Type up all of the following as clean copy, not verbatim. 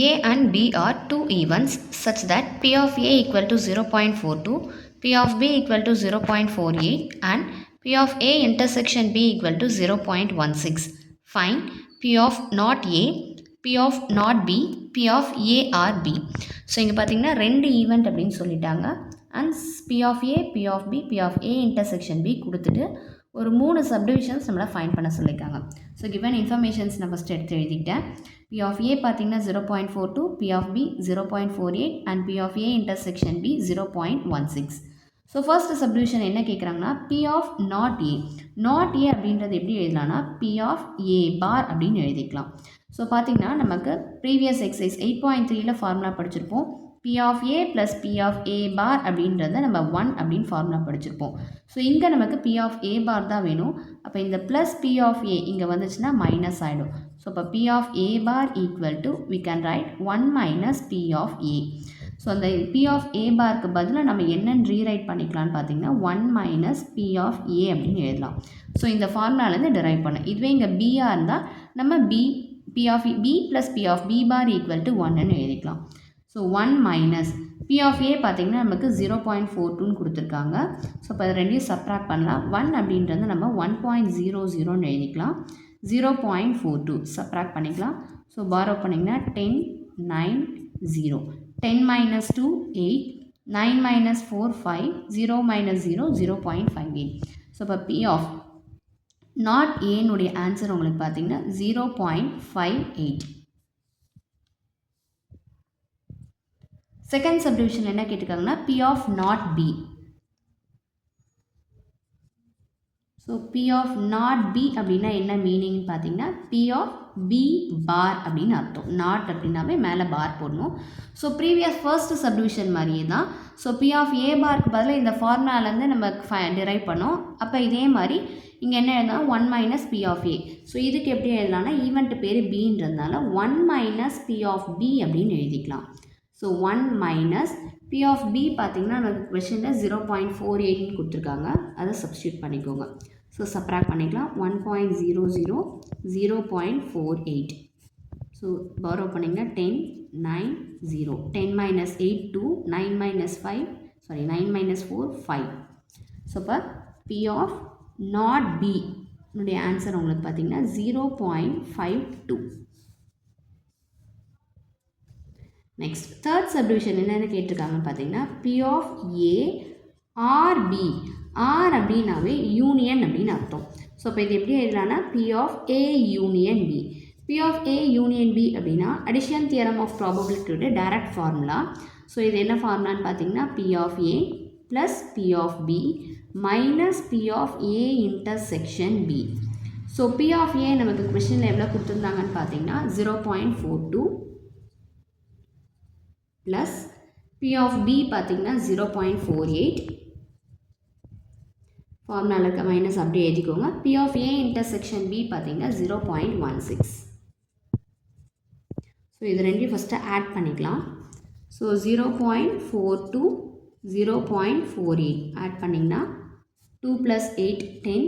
A and B are two events such that P of A equal to 0.42, P of B equal to 0.48 and P of A intersection B equal to 0.16. Find P of not A, P of not B, P of A or B. So இங்கே பார்த்தீங்கன்னா ரெண்டு event அப்படின்னு சொல்லிட்டாங்க. And P of A, P of B, P of A intersection B கொடுத்துட்டு ஒரு 3 subdivisions நம்மளை find பண்ண சொல்லியிருக்காங்க. ஸோ கிவன் இன்ஃபர்மேஷன்ஸ் நான் ஃபஸ்ட் எடுத்து எழுதிக்கிட்டேன். P of A பார்த்தீங்கன்னா 0.42, P of B 0.48 and P of A intersection B 0.16. So first subdivision என்ன கேட்குறாங்கன்னா P of not A. not A அப்படின்றது எப்படி எழுதலாம்னா P of A bar அப்படின்னு எழுதிக்கலாம். ஸோ பார்த்தீங்கன்னா நமக்கு ப்ரீவியஸ் எக்ஸசைஸ் 8.3ல் ஃபார்முலா படிச்சிருப்போம். P of A plus P of A bar அப்படின்றத நம்ம 1 அப்படின்னு ஃபார்முலா படிச்சிருப்போம். ஸோ இங்கே நமக்கு P of A bar தான் வேணும். அப்போ இந்த ப்ளஸ் P of A இங்கே வந்துச்சுன்னா மைனஸ் ஆகிடும். ஸோ இப்போ P of A bar equal to we can write 1 minus P of A. So அந்த P of A barக்கு பதிலாக நம்ம என்னன்னு ரீரைட் பண்ணிக்கலாம்னு பார்த்தீங்கன்னா 1 minus P of A அப்படின்னு எழுதலாம். ஸோ இந்த ஃபார்முலாலேருந்து டிரைவ் பண்ண இதுவே இங்கே பிஆ இருந்தால் நம்ம P of B plus P of B bar equal to 1ன்னு எழுதிக்கலாம். So 1 minus P of A பார்த்திங்கன்னா நமக்கு 0.42ன்னு கொடுத்துருக்காங்க. ஸோ இப்போ அது ரெண்டையும் சப்ராக்ட் பண்ணலாம். 1 அப்படின்றது நம்ம 1.00ன்னு எழுதிக்கலாம். 0.42 சப்ராக்ட் பண்ணிக்கலாம். ஸோ பாரோ பண்ணிங்கன்னா 10, 9, 0. 10 minus 2, 8. 9 minus 4, 5. 0 minus 0, 0.58. ஸோ இப்போ P of not Aனுடைய ஆன்சர் உங்களுக்கு பார்த்தீங்கன்னா 0.58. செகண்ட் சப்டிவிஷன் என்ன கேட்டிருக்காங்கன்னா P of not B. So P of not B அப்படின்னா என்ன மீனிங் பார்த்தீங்கன்னா P of B bar அப்படின்னு அர்த்தம். நாட் அப்படின்னாவே மேலே பார் போடணும். ஸோ ப்ரீவியஸ் ஃபர்ஸ்ட் சப்டிவிஷன் மாதிரியே தான். So P of A park பதிலாக இந்த ஃபார்முலாலேருந்து நம்ம டிரைவ் பண்ணோம். அப்போ இதே மாதிரி இங்கே என்ன எழுதலாம் 1 minus P of A. So இதுக்கு எப்படி எழுதலாம்னா ஈவெண்ட் பேர் Bன்றதுனால 1 மைனஸ் P of B அப்படின்னு எழுதிக்கலாம். So 1 minus P of B பார்த்திங்கன்னா நமக்கு கொஷனில் 0.48ன்னு கொடுத்துருக்காங்க. அதை சப்ஸ்டியூட் பண்ணிக்கோங்க. ஸோ சப்ராக்ட் பண்ணிக்கலாம். 1.00, 0.48. ஸோ பாரோ பண்ணிங்கன்னா 10, 9, 0. 10 minus 8, 2. 9 minus 5, 9 minus 4, 5. ஸோ இப்போ P of not B என்னுடைய ஆன்சர் உங்களுக்கு பார்த்திங்கன்னா 0.52. நெக்ஸ்ட் தேர்ட் சப்டிவிஷன் என்னென்னு கேட்டிருக்காங்கன்னு பார்த்தீங்கன்னா P of A or B. R அப்படின்னாவே யூனியன் அப்படின்னு அர்த்தம். ஸோ இப்போ இது எப்படி எழுதலாம்னா P of A union B. P of A union B அப்படின்னா அடிஷன் தியரம் ஆஃப் ப்ராபபிலிட்டியோட டைரக்ட் ஃபார்முலா. ஸோ இது என்ன ஃபார்முலான்னு பார்த்தீங்கன்னா P of A plus P of B minus P of A intersection B. So P of A நமக்கு கொஷனில் எவ்வளோ கொடுத்துருந்தாங்கன்னு பார்த்தீங்கன்னா 0.42 plus P of B பார்த்திங்கன்னா 0.48. ஃபார்முலாவில் இருக்க மைனஸ் அப்படியே எழுதிக்கோங்க. P of A intersection B பார்த்திங்கன்னா 0.16. ஸோ இது ரெண்டையும் ஃபஸ்ட்டு ஆட் பண்ணிக்கலாம். ஸோ 0.42, 0.48 ஆட் பண்ணிங்கன்னா 2 + 8, 10.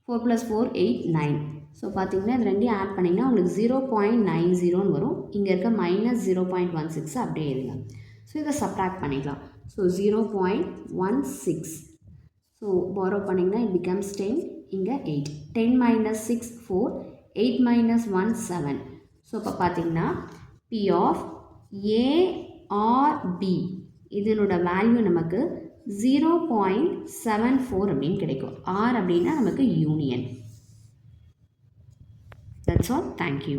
4 + 4, 8, 9. ஸோ பார்த்தீங்கன்னா இது ரெண்டையும் ஆட் பண்ணிங்கன்னா உங்களுக்கு 0.90ன்னு வரும். இங்கே இருக்க மைனஸ் 0.16 அப்படியே எழுதுங்க. ஸோ இதை சப்ராக்ட் பண்ணிக்கலாம். ஸோ 0.16. ஸோ பாரோ பண்ணிங்கன்னா it becomes 10. இங்கே 8. 10 minus 6, 4. 8 minus 1, 7. ஸோ இப்போ பார்த்தீங்கன்னா P of A or B இதனோட வேல்யூ நமக்கு 0.74 அப்படின்னு கிடைக்கும். R அப்படின்னா நமக்கு union. That's all. Thank you.